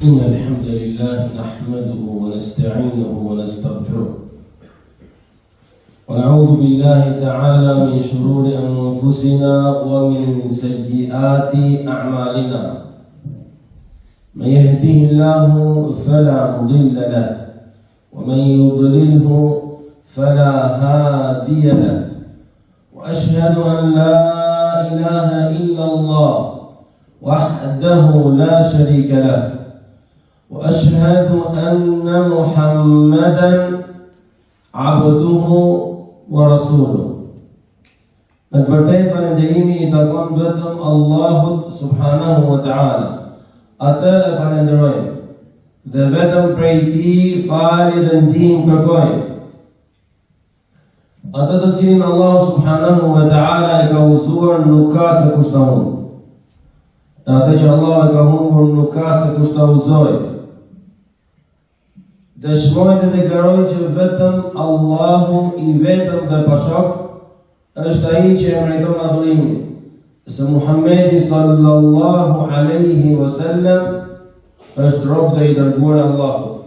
إن الحمد لله نحمده ونستعينه ونستغفره ونعوذ بالله تعالى من شرور أنفسنا ومن سيئات أعمالنا من يهده الله فلا مضل له ومن يضلله فلا هادي له وأشهد أن لا إله إلا الله وحده لا شريك له وأشهد أن محمدا عبده ورسوله. Në të vërtetë falënderimi i takon vetëm Allahut subhanahu wa ta'ala. Atë e falenderojmë dhe vetëm prej tij falje dhe ndihmë kërkojmë. Atë të cilin Allah subhanahu wa ta'ala e ka udhëzuar nuk ka se kush ta humbë. Atë që Allah e ka humbur nuk ka se kush ta udhëzojë. Dëshmoj dhe deklaroj që vetëm Allahu i vetëm dhe pashok është ai që e meriton adhurimin, se Muhammedi sallallahu alaihi wasallam është rob dhe i dërguar Allahut.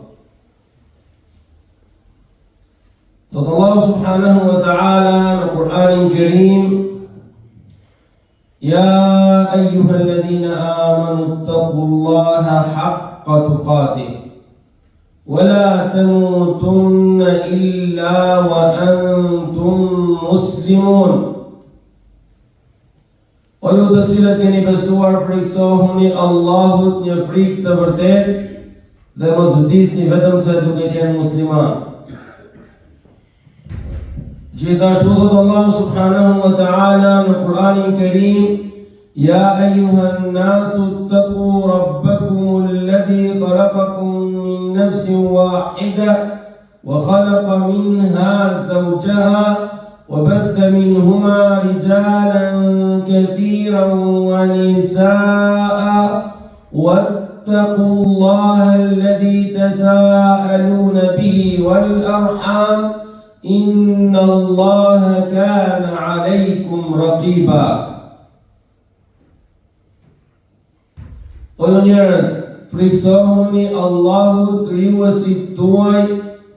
Thot Allah subhanahu wa ta'ala në Kur'anin Kerim: Ya ayyuhalladhina amanu ittaqullaha haqqa tuqatih ولا تموتن إلا وأنتم مسلمون. O ju të cilët keni besuar, friksohuni Allahut një frikë të vërtetë dhe mos vdisni vetëm se duke qenë musliman. Gjithashtu thot Allah subhanahu wa ta'ala në Kur'anin Kerim: Ya ayyuhan nasu ittaqu rabbakum alladhi khalaqakum نفس واحدة وخلق منها زوجها وبث منهما رجالا كثيرا ونساء واتقوا الله الذي تساءلون به والأرحام إن الله كان عليكم رقيبا. Friksohuni Allahut krijuesit tuaj,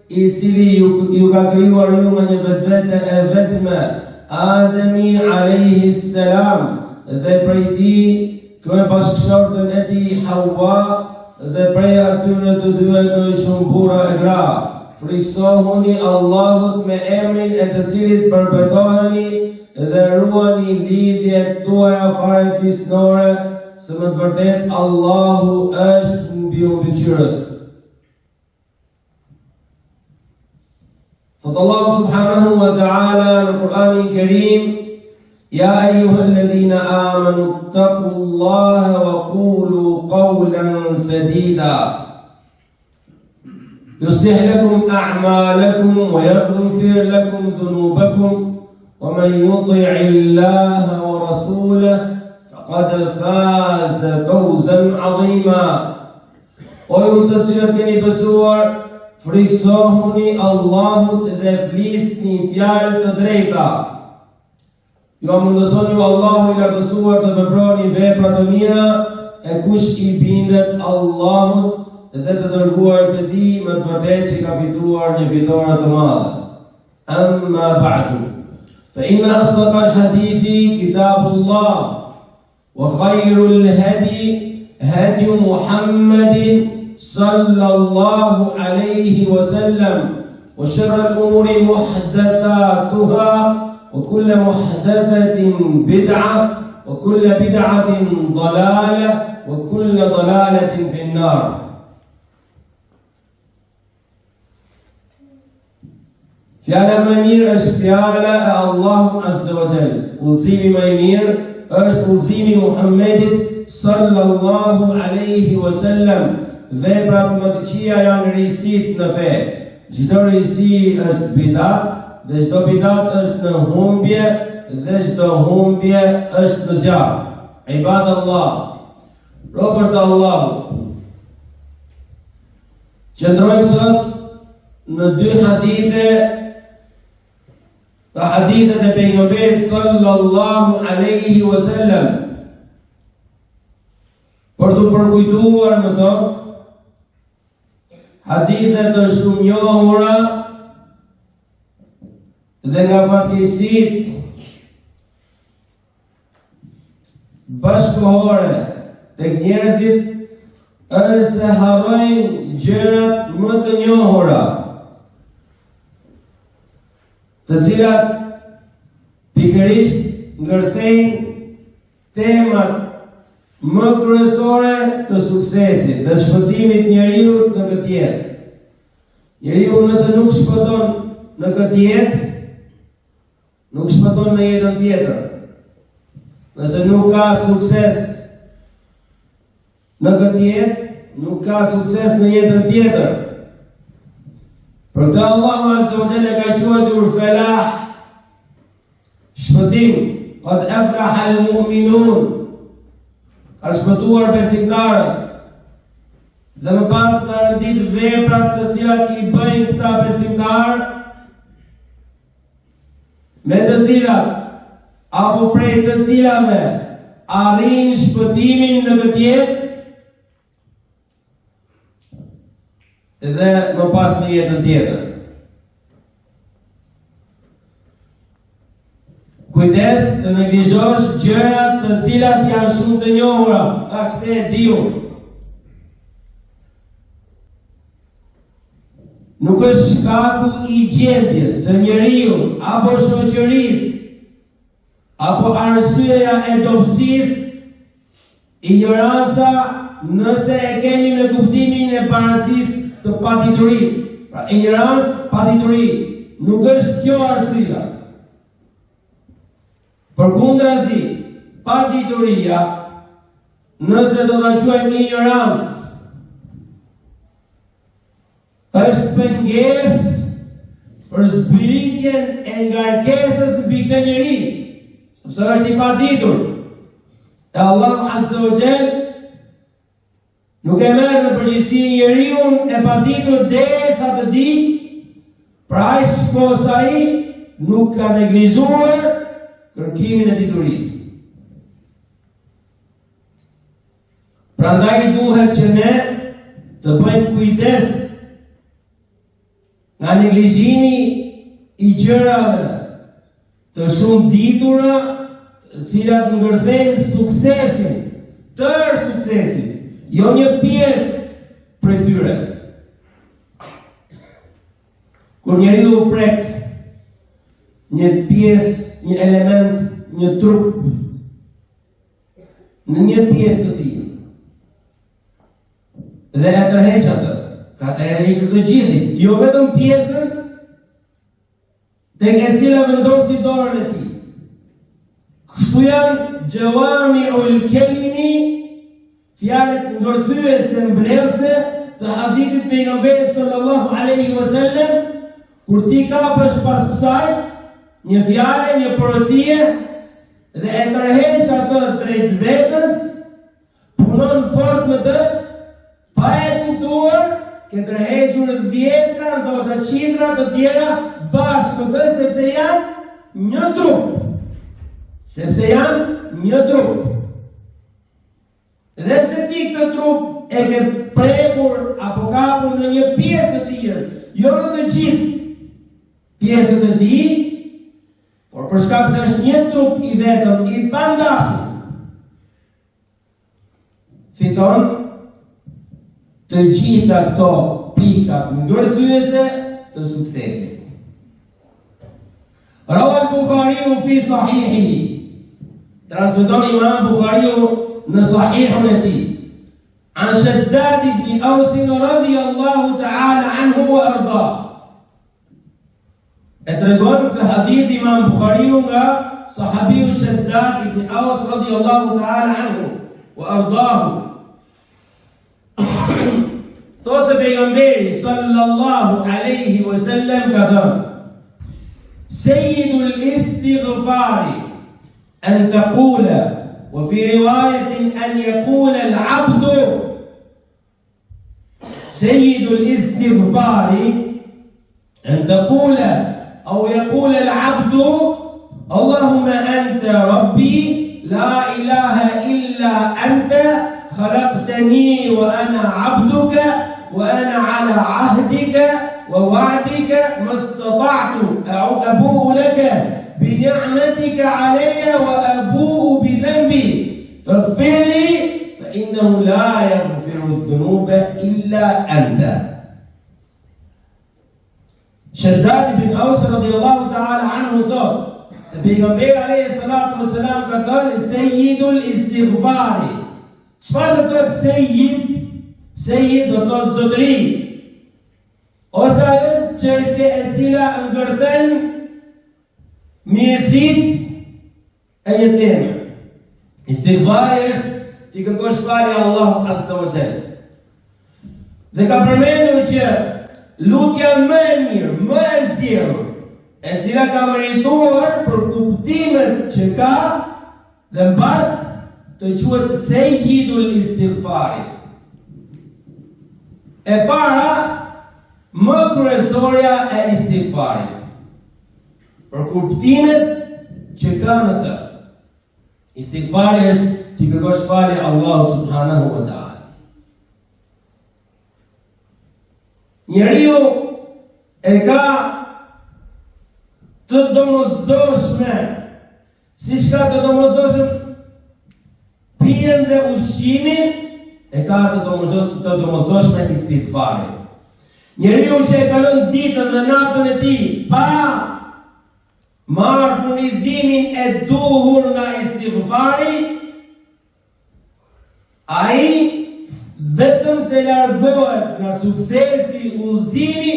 i cili ju ka krijuar ju nga një vetvete e vetme, Ademi alayhi salam, dhe prej tij krijoi bashkëshortën e tij Hawa, dhe prej atyre të dyve krijoi shumë burra e gra. Friksohuni Allahut me emrin e të cilit përbetoheni dhe ruani lidhjet tuaja fare fisnore, se më të vërtet Allahu është mbi mbikëqyrës. Thot Allah subhanahu wa ta'ala në Kur'anin Kerim: Ya ayyuhalladhina amanu ittaqullaha wa qulu qawlan sadida yuslih lakum a'malakum wa yaghfir lakum dhunubakum wa man yuti'i Allaha wa rasulahu قد فاز فوزا عظيما. O ju të cilët keni besuar, friksohuni Allahut dhe flisni fjalë të drejta. Ju mundëson ju Allahu i lartësuar të veproni vepra të mira, e kush i bindet Allahut dhe të dërguar të tij, më të vërtetë që ka fituar një fitore të madhe. Amma ba'du, fa inna asdaqal hadithi kitabullah وخير الهدي هدي محمد صلى الله عليه وسلم وشر الأمور محدثاتها وكل محدثة بدعة وكل بدعة ضلالة وكل ضلالة في النار. Fjala më mirë është fjala e Allahu azza wa jall. Udhëzimi më i mirë është udhëzimi Muhammedit sallallahu alaihi wasallam. Veprat më të këqija janë risit në fe. Çdo risi është bidat, dhe çdo bidat është në humbje, dhe çdo humbje është në zjarr. Ibadallah, robër të Allahut, qëndrojmë sot në dy hadithe, të hadithet e pejgamberit sallallahu alaihi wasallam, për të përkujtuar në to hadithe të shumë njohura dhe nga fatkeqësitë bashkëkohore tek njerëzit është se harrojnë gjërat më të njohura, të cilat pikërisht ngërthejnë temat më kryesore të suksesit, të shpëtimit njeriu në këtë jetë. Njeriu nëse nuk shpëton në këtë jetë, nuk shpëton në jetën tjetër. Nëse nuk ka sukses në këtë jetë, nuk ka sukses në jetën tjetër. Për këtë Allahu Azza wa Jalla ka quajtur felah, shpëtim, qad aflaha al-mu'minun, ka shpëtuar besimtarët. Dhe më pas në rëndit veprat të cilat i bëjnë këta besimtarë, me të cilat apo prej të cilave arrin shpëtimin në këtë jetë dhe më pas në jetën tjetër. Kujdes të neglizhosh gjërat të cilat janë shumë të njohura, këtë e diu. Nuk është shkaku i gjendjes së njeriu apo shoqërisë apo arsyeja e dobësisë, ignoranca nëse e kemi me kuptimin e parasisë të paditurisë. Pra ignorancë, padituri, nuk është kjo arsyeja. Përkundrazi, padituria, nëse do ta quajmë ignorancë, është pengesë për zbiritjen e ngarkesës mbi këtë njeri, sepse është i paditur. E Allah Azza wa Jall nuk e merr në përgjithësi njeriu e paditur derisa të di, pra ai shposa ai nuk ka neglizhuar kërkimin e diturisë. Prandaj duhet që ne të bëjmë kujdes nga neglizhimi i gjërave të shumë ditura, të cilat ngërthejnë suksesin, tërë suksesin, jo një pjesë prej tyre. Kur njeriu prek një pjesë, një element, një trup në një pjesë të tij dhe e tërheq atë, ka tërhequr të gjithin, jo vetëm pjesën tek e cila vendosi dorën e tij. Kështu janë gjawami'ul kelimi, fjalët ndërthyese mbledhëse të hadithit pejgamberit sallallahu alaihi wasallam, kur ti kapësh pas kësaj një fjalë, një porosie dhe e tërheq atë drejt vetës, punon fort me të, pa e kuptuar, ke tërhequr dhjetra, ndoshta qindra të tjera bashkë me të, sepse janë një trup. Sepse janë një trup. Dhe pse ti këtë trup e ke prekur apo kapur në një pjesë të tjetër, jo në të gjithë pjesët e tij, por për shkak se është një trup i vetëm, i pandashur, fiton të gjitha këto pikat ndërthyese të suksesit. Rawa al-Bukhariu fi sahihihi, transmeton Imam Bukhariu në sahihun e tij, an Shaddad ibn Aws radhiyallahu ta'ala anhu wa arda. E tregon këtë hadith Imam Bukhariu nga sahabiu Shaddad ibn Aws radhiyallahu ta'ala anhu wa ardahu. Thot se pejgamberi sallallahu alaihi wasallam ka thënë: Sayyidul istighfari an taqula, wa fi riwayatin an yaqula al-'abdu. Sayyidul istighfari an taqula aw yaqula al-'abdu Allahumma anta rabbi la ilaha illa anta خلقتني وأنا عبدك وأنا على عهدك ووعدك ما استطعت أبوء لك بنعمتك علي وأبوء بذنبي فاغفر لي فإنه لا يغفر الذنوب إلا أنت. Shaddad ibn Aus radhiyallahu ta'ala anhu thot se pejgamberi alayhi salatu wassalam ka thënë Sayyidul Istighfari. Çfarë do të thotë Sayyid? Sayyid do të thotë zotëri. Ose ajo çështje e cila ngërten mirësitë e jetës. Istighfari është ti kërkosh falje Allahut azza wa jalla. Dhe ka përmendur që lutja më e mirë, më e zgjedhur, e cila ka merituar për kuptimet që ka dhe mbat të quhet Sayyidul Istighfari. E para, më kryesorja e istighfarit. Për kuptimet që ka në të. Istighfari është ti kërkosh falje Allahu subhanahu wa ta'ala. Njeriu e ka të domosdoshme, si shka të domosdoshme pijen dhe ushqimin, e ka të domosdoshme istighfari. Njeriu që e kalon ditën dhe natën e tij pa marrë furnizimin e duhur nga istighfari, ai vetëm se largohet nga suksesi, udhëzimi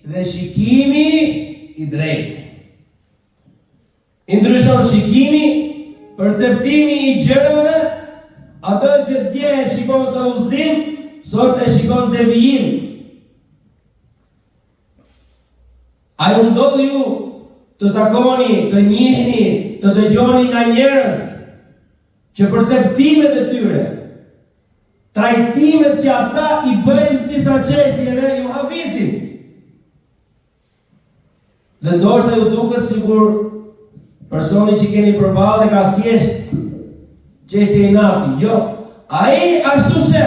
dhe shikimi i drejtë. I ndryshon shikimi, perceptimi i gjërave, ato që dje e shikon të udhëzim, sot e shikon të vijim. A ju ndodh ju të takoni, të njihni, të dëgjoni nga njerëz që perceptimet e tyre, trajtimet që ata i bëjnë disa çështjeve ju habisin. Dhe ndoshta ju duket sikur personi që keni përballë ka thjesht çështje inati. Jo, ai ashtu se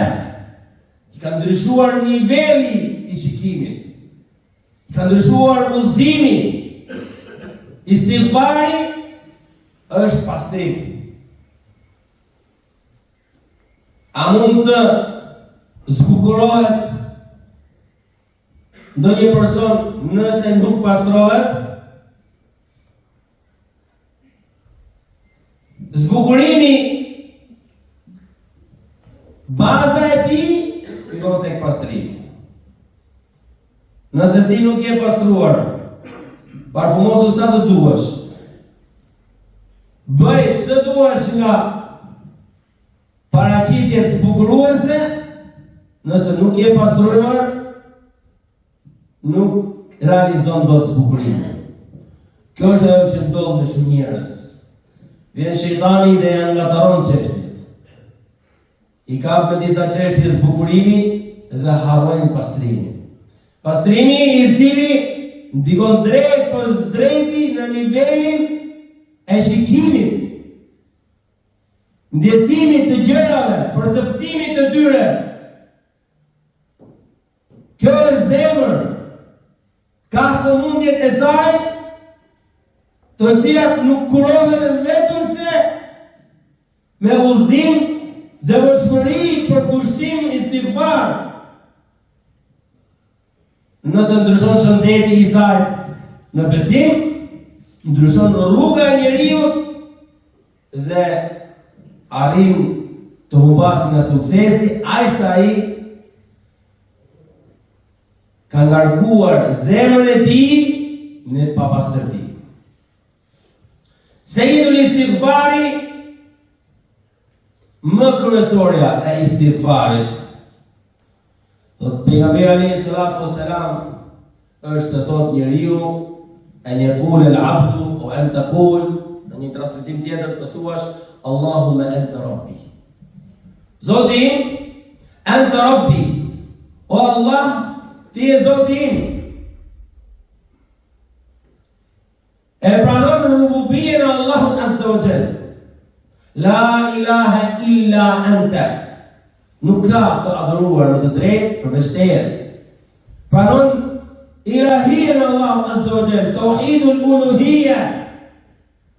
ka ndryshuar niveli i shikimit. Ka ndryshuar udhëzimi. Istighfari është pastrim. A mund të zbukurohet ndonjë person nëse nuk pastrohet? Zbukurimi, baza e tij fillon tek pastrimi. Nëse ti nuk je pastruar, parfumosu sa të duash, bëj ç'të duash nga paraqitjet zbukuruese, nëse nuk je pastruar, nuk realizon dot zbukurimin. Kjo është ajo që ndodh me shumë njerëz. Vjen shejtani dhe janë ngataron çështjet. I kap me disa çështje zbukurimi dhe harrojnë pastrimin. Pastrimi i cili ndikon drejt për drejti në nivelin e shikimit, ndjesimit të gjërave, perceptimit të tyre. Kjo është zemër, ka sëmundjet e saj, të cilat nuk kurohen vetëm se me udhëzim dhe vëshmëri për kushtim istighfar. Nëse ndryshon shëndeti i saj në besim, ndryshon rruga e njeriut dhe arrim të humbasin nga suksesi, ajsa ai ka ngarkuar zemrën e tij në papastërti. Sayyidul Istighfari, më kryesorja e istighfarit. Pejgamberi alayhi salatu wassalam është të thotë njeriu en yaqul al-abdu wa an taqul, në një transmetim tjetër të thuash Allahumma anta rabbi. Zoti im, anta rabbi. O Allah, ti je Zoti im. E pranon rububien e Allahut azza wa jalla. La ilaha illa anta. nuk ka të adhuruar në të drejtë përveç teje. Pranon ilahien Allahu Azza wa Jall, tauhidul uluhiyya.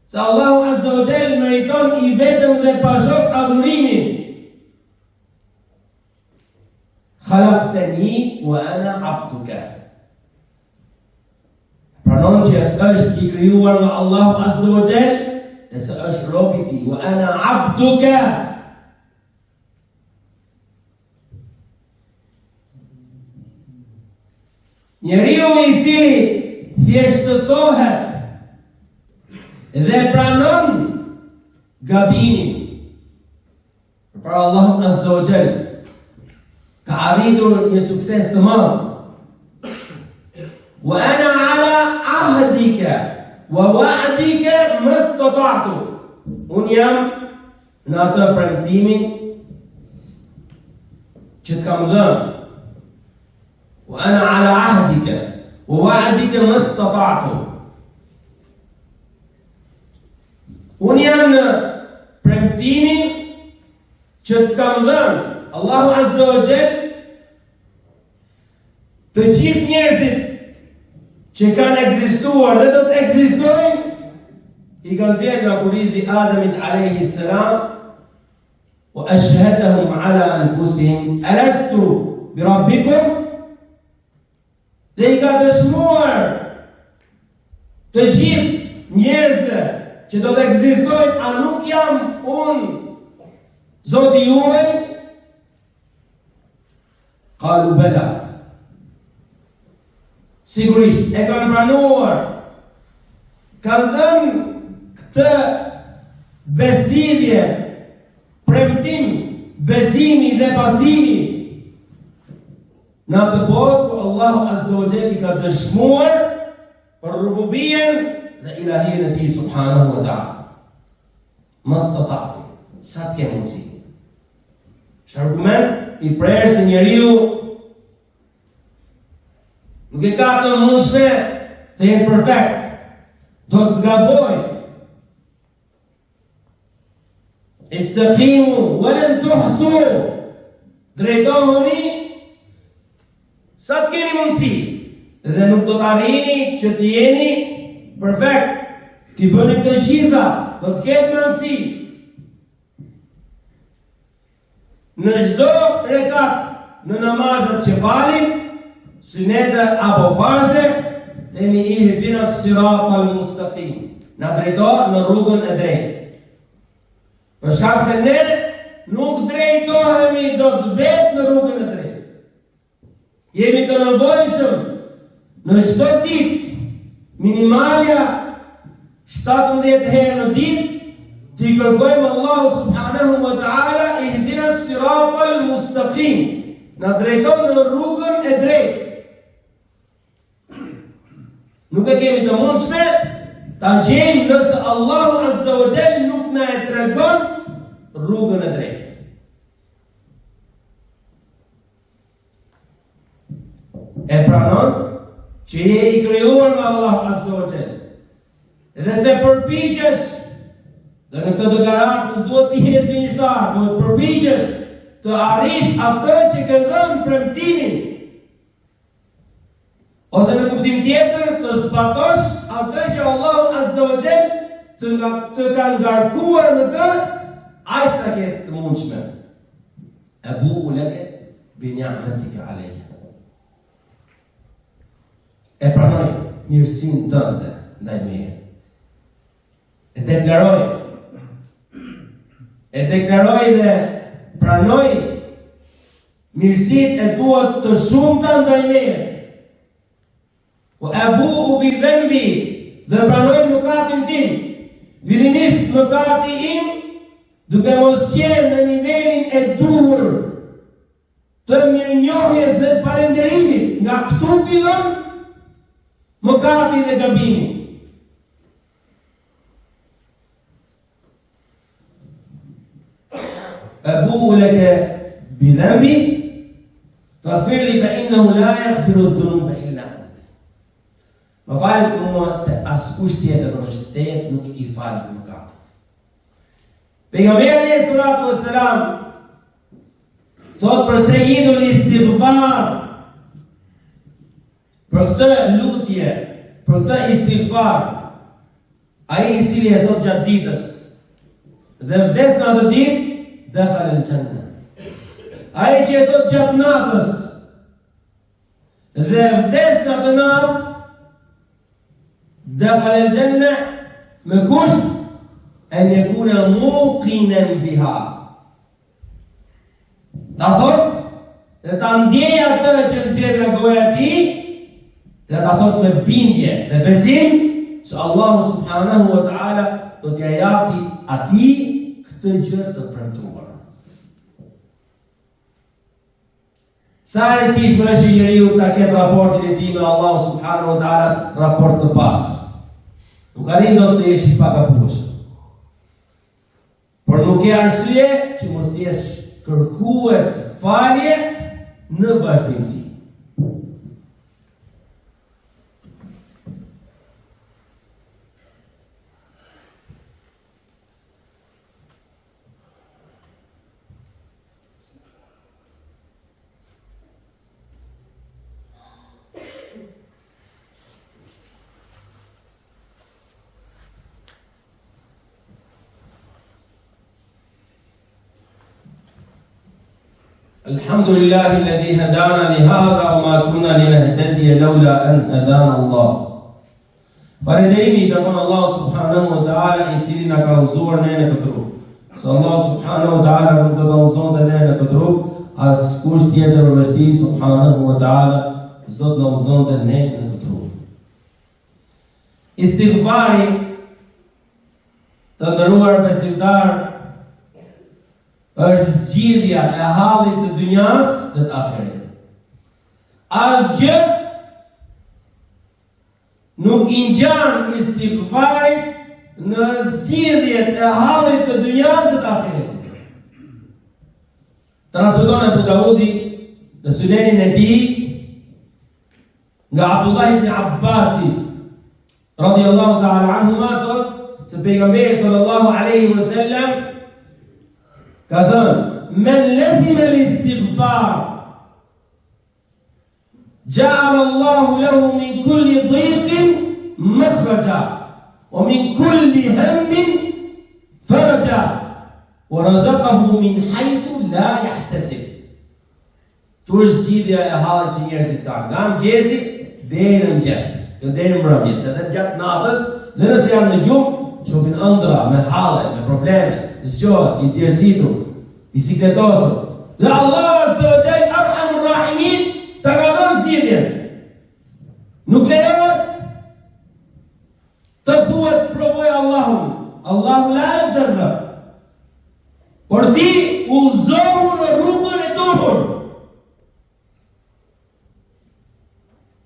Se Allahu Azza wa Jall meriton i vetëm dhe pashok adhurimin. Khalaqtani wa ana abduka. Pranon që është i krijuar nga Allahu Azza wa Jall, dhe se është robi ti, wa ana abduka. Njeriu i cili thjeshtësohet dhe pranon gabimin për Allahun Azza wa Jall, ka arritur një sukses të madh. Wa ana ala ahdika wa wa'dika mastata'tu. Unë jam në atë premtimin që të kam dhënë. Wa ana ala ahdika wa wa'dika mastata'tu. Unë jam në premtimin që të kam dhënë Allahu Azza wa Jall të gjithë njerëzit që kanë ekzistuar dhe do të ekzistojnë, i kanë thënë nga kurizi Adamit alayhi salam, wa ashhadahum ala anfusihim alastu bi rabbikum, dhe i ka dëshmuar të gjithë njerëzve që do të ekzistojnë, a nuk jam unë Zoti juaj? Qalu bala. Sigurisht e kanë pranuar, kanë dhënë këtë beslidhje, premtim, besimi dhe pasimi në atë botë ku Allahu Azza wa Jall i ka dëshmuar për rububien dhe ilahien e tij subhanahu wa ta'ala. Mastata'tu, sa të kemë mundësi. Është argument i prerë se njeriu nuk e ka të mundshme të jetë perfekt, do të gaboj. Istaqimu wa lan tuhsu, drejtohuni sa të keni mundësi, dhe nuk do të arrini që të jeni perfekt, të bëni të gjitha, do të ketë mundësi. Në çdo rekat në namazet që falim, sunete apo farze, themi ihdina siratal mustaqim, na drejto në rrugën e drejtë. Për shkak se ne nuk drejtohemi do të vetë në rrugën e drejtë. Jemi të nevojshëm në çdo ditë, minimalja 17 herë në ditë, të kërkojmë Allahu subhanahu wa ta'ala ihdina siratal mustaqim, na drejton në rrugën e drejtë. Nuk e kemi të mundshme ta gjejmë nëse Allahu Azza wa Jall nuk na e tregon rrugën e drejtë. E pranon që je i krijuar nga Allahu Azza wa Jall, dhe se përpiqesh, dhe në këtë deklarat nuk duhet të jesh gënjeshtar, duhet përpiqesh të arrish atë që ke dhënë premtimin, ose në kuptim tjetër të zbatosh atë që Allahu Azza wa Jall të ka ngarkuar në të, aq sa ke të mundshme. Abu'u laka bi ni'matika alayya. E pranoj mirësinë tënde ndaj meje. E deklaroj dhe pranoj mirësitë e tua të shumta ndaj meje. O abu'u bi dhanbi, dhe pranoj mëkatin tim, fillimisht mëkati im, duke mos qenë në nivelin e duhur të mirënjohjes dhe të falënderimit. Nga këtu fillon mëkati dhe gabimi. Abu'u laka bi dhanbi faghfir li fa innahu la yaghfiru dhunuba illa ant. Më falë mua se askush tjetër në shtetë nuk i falë mëkatet. Pejgamberi sallallahu alaihi wasallam thot për sejidul istighfar, për këtë lutje, për këtë istighfar, ai I cili e thot gjatë ditës dhe vdes në atë ditë, dakhala al-janna. Ai që e thot gjatë natës dhe vdes në atë natë, dakhala al-janna, me kusht an yakuna muqinan biha. Ta thot dhe ta ndjej atë që nxjerr nga goja e tij, dhe ta thot me bindje dhe besim se Allahu subhanahu wa ta'ala do t'ja japi atij këtë gjë të premtuar. Sa e rëndësishme është njeriu ta ketë raportin e tij me Allahu subhanahu wa ta'ala, raport të pastër. Nuk arrin dot të jesh I pagabueshëm. Por nuk e arsye që mos jesh kërkues falje në vazhdimsi. الحمد لله الذي هدانا لهذا وما كنا لنهتدي لولا أن هدانا الله. Falënderimi I takon Allah subhanahu wa ta'ala I cili na ka udhëzuar ne në këtë rrugë. Se Allah subhanahu wa ta'ala nuk do të udhëzonte ne në këtë rrugë, as kush tjetër përveç Tij subhanahu wa ta'ala s'do të na udhëzonte ne në këtë rrugë. Istighfari, të nderuar besimtar, është zgjidhja e hallit të dynjas dhe të ahiretit. Asgjë nuk I ngjan istighfarit në zgjidhjet e hallit të dynjas dhe të ahiretit. Transmeton Abu Daudi në Sunenin e tij nga Abdullah ibn Abbas radhiyallahu ta'ala anhuma, thot se pejgamberi sallallahu alaihi wasallam ka thënë: men lazima al-istighfar ja'ala Allahu lahu min kulli dhiqin makhraja wa min kulli hammin faraja wa razaqahu min haythu la yahtasib. Tu është zgjidhja e hallit që njerëzit kanë nga mëngjesi deri në mëngjes, jo deri në mbrëmjes, edhe gjatë natës, dhe nëse janë në gjumë, shohin ëndra, me halle, me probleme, zgjohet, I tjerësitur, I sikletosur. Dhe Allah azza wa jall arhamur rahimin ta ka dhënë zgjidhjen. Nuk lejohet të thuhet provoj Allahun. Allahu la yajrab. Por ti udhëzohu në rrugën e duhur.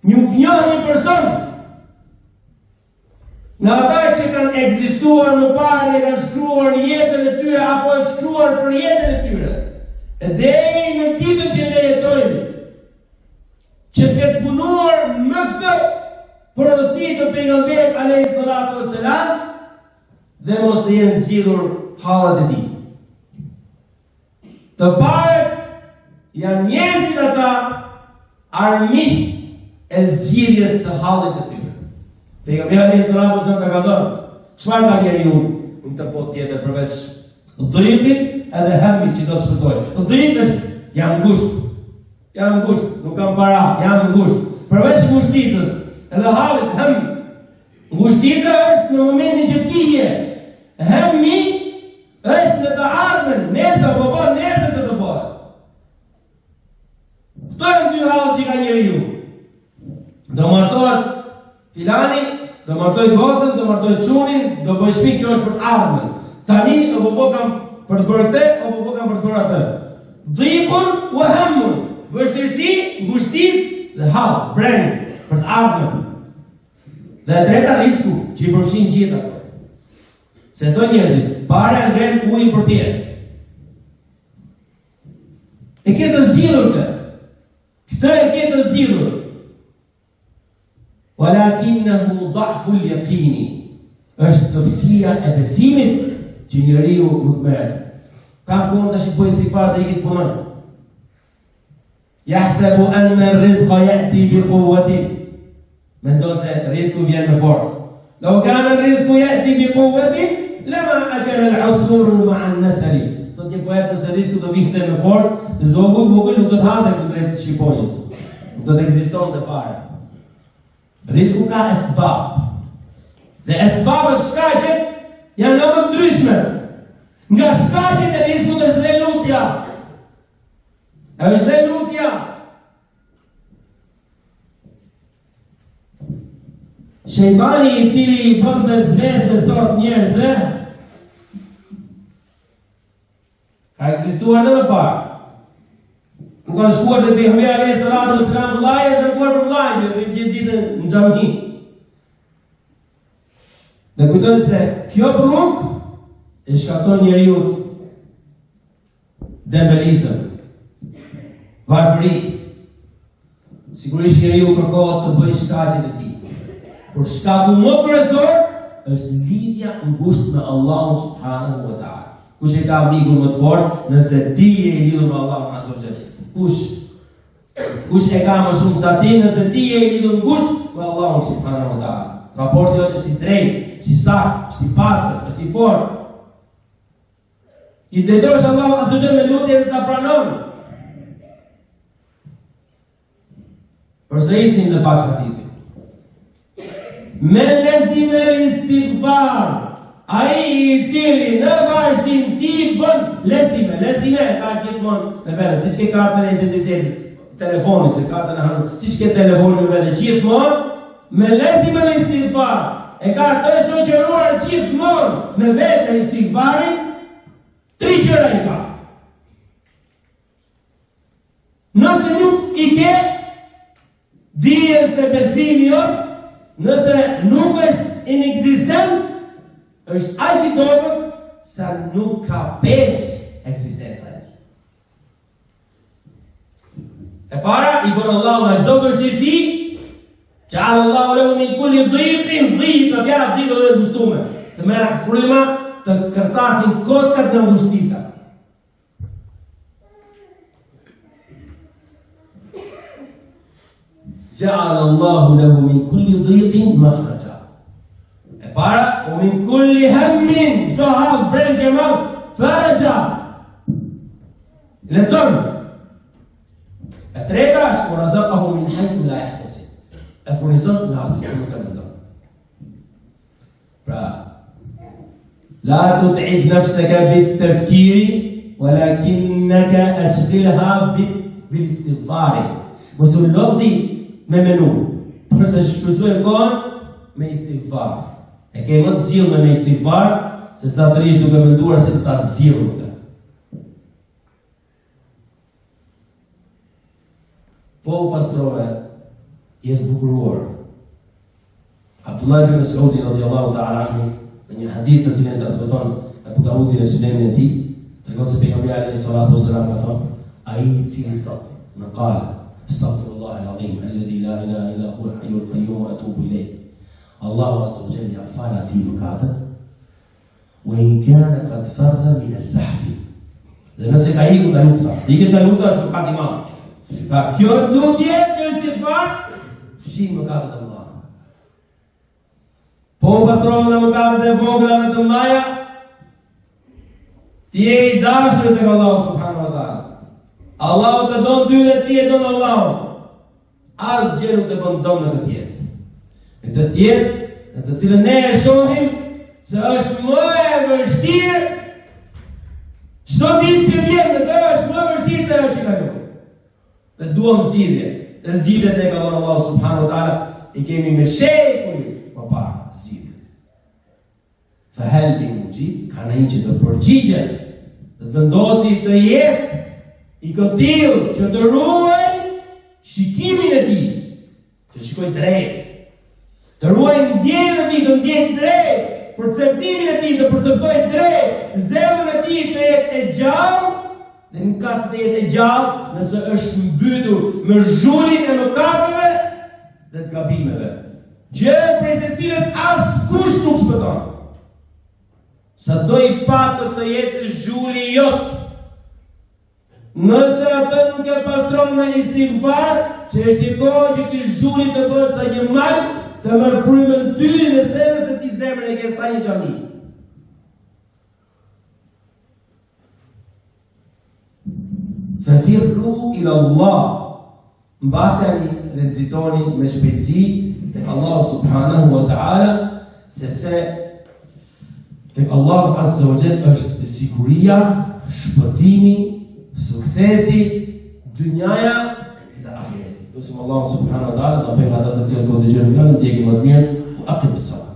Nuk njeh një person nga ata që kanë ekzistuar më parë dhe kanë shkruar në jetën e tyre apo e shkruar për jetën e tyre, e deri në ditën që ne jetojmë, që këtë punuar më këtë porosi të pejgamberit alayhi salatu wassalam dhe mos të jenë zgjidhur hallet e tij. Të parët janë njerëzit ata armiqt e zgjidhjes së hallit të tyre. Pejgamberi alayhi salatu wasallam ka thënë, çfarë ka njeriu në të botë tjetër përveç dhërimit edhe hemit që do të shpëtojë. Dhërimi është jam ngusht, nuk kam para, jam ngusht. Përveç ngushticës, edhe hallit hem. Ngushtica është në momentin që ti je. Hemi është në të ardhmen, nesër po bën, nesër që të bëhet. Këto janë dy hallet që ka njeriu. Do martohet filani, do martoj gocën, do martoj çunin, do bëj shtëpi, kjo është për të ardhmen. Tani apo po kam për të bërë këtë, apo po kam për të bërë atë. Dhiqun wa hammun, vështirësi, ngushticë dhe hall, brend për të ardhmen. Dhe e treta risku që I përfshin gjithë ato. Se thonë njerëzit, para ngren ujin për pjetë. E ke të zgjidhur këtë. Këtë e ke të zgjidhur. Walakinnahu da'ful yaqini. Është dobësia e besimit që njeriu nuk merr. Ka punë tash bëj istighfar dhe I këtë punën. Yahsabu anna ar-rizqa ya'ti bi quwwatin. Mendon se rizku vjen me forcë. Law kana ar-rizqu ya'ti bi quwwatin lama akala al-'usfur ma'a an-nasli. Do të bëhet se rizku do vinte me forcë, zogu nuk do të hante drejt Shqiponjës. Do të ekzistonte fare. Rizku ka asbab. Dhe asbabat shkaqet janë më të ndryshme. Nga shkaqet e rizkut është dhe lutja. Është dhe lutja. Shejtani i cili i bën të zvesë sot njerëzve ka ekzistuar edhe më parë. Nuk kanë shkuar te pejgamberi alayhis salatu wassalam, vllai është shkuar për vllajin dhe gjithë ditën në xhami. Dhe kujton se kjo rrugë e shkakton njeriu dembelizëm, varfëri. Sigurisht njeriu kërkohet të bëjë shkaqet e tij. Por shkaku më kryesor është lidhja ngushtë me Allahun subhanahu wa taala. Kush e ka mikun më të fortë, nëse ti je i lidhur me Allahun azza wa jalla. Kush e ka më shumë sa ti, nëse ti je i lidhur ngushtë me Allahun subhanahu wa taala. Raporti jote është i drejtë, është i saktë, është i pastër, është i fortë. I drejtohesh Allahut azza wa jalla me lutje dhe ta pranon. Përsërisim në pak hadithin. Me lezime istighfar, ai i cili në vazhdimsi bën lezime ka gjithmonë me vete, siç ke kartën e identitetit, telefonin, se kartën e hartë, siç ke telefonin me vete gjithmonë, me lezime istighfar, e ka të shoqëruar gjithmonë me vete istighfarin, 3 gjëra i ka. Nëse nuk i ke, dije se besimi jot, nëse nuk është inexistent, është aq i dobët sa nuk ka pesh eksistenca e tij. E para, i bën Allahu nga çdo vështirësi, ja'ala Allahu lahu min kulli dhiqin dhiqa, fjala dhiqa do të ngushtuar, të merret fryma, të kërcasin kockat në ngushtica. جعل الله له من كل ضيق مخرجا. E para, o min kulli hammin, çdo hall brengë më faraja. Lexon. E treta është razaqahu min haythu la yahtasib. E furnizon nga aty ku nuk e mendon. Pra, la tut'ib nafsaka bit-tafkiri walakinnaka ashghilha bil-istighfar. Mos u lodhi me menu, përse shfrytëzoj kohën me istighfar. E ke më të zgjidhme me istighfar, se sa të rish duke menduar se të ta zgjidhur. Po pastrove, je zbukuruar. Abdullah ibn Mas'ud radhiyallahu ta'ala anhu, në një hadith të cilin transmeton Abu Dawudi në sunenin e tij, tregon se pejgamberi alayhis salatu wassalam ka thënë, ai i cili thotë, në qala استغفر الله العظيم الذي لا اله الا هو الحي القيوم واتوب اليه. الله عز وجل يغفر لي مكاتب وان كان قد فر من الزحف. Dhe nëse ka ikur nga lufta, ikësh nga lufta është mëkat i madh. Pra kjo lutje, kjo istighfar, fshin mëkatet e mëdha. Po pastrojnë nga mëkatet e vogla dhe të mëdha, ti je i dashur tek Allahu subhanahu wa taala. Allahu të donë ty dhe ti e donë Allahu. Asgjë nuk të bën donë në këtë jetë. Në këtë jetë, në të cilën ne e shohim se është më e vështirë, çdo ditë që vjen në të është më vështirë se ajo që kalon. Dhe duam zgjidhje. Dhe zgjidhjet e ka dhënë Allahu subhanahu wa taala, i kemi me shekuj më parë zgjidhje. Fa hal min mujib, ka një që të përgjigjet, të vendosi të jetë i këtil që të ruaj shikimin e tij, të shikoj drejt, të ruaj ndjenjën e tij, të ndjej drejt, perceptimin e tij, të perceptoj drejt, zemrën e tij të jetë e gjallë, dhe nuk ka se të jetë e gjallë nëse është mbytur me zhulin e mëkateve dhe të gabimeve. Gjë prej se cilës askush nuk shpëton. Sa do i patë të jetë zhuli jotë, Nëse atë nuk e pastron me istighfar, që është i kohë që ky zhuri të bëhet sa një mal, të marrë frymën ty në senës se ti zemrën e ke sa një xhami. Fafirru ila Allah. Mbahteni dhe nxitoni me shpejtësi tek Allah subhanahu wa ta'ala, sepse tek Allah azza wa jalla është siguria, shpëtimi, suksesi, dynjaja dhe ahireti. Lusim Allah subhanahu wa ta'ala të bëjmë ata të cilët do të dëgjojnë në ndjekim më të mirë, u aqim as-salat.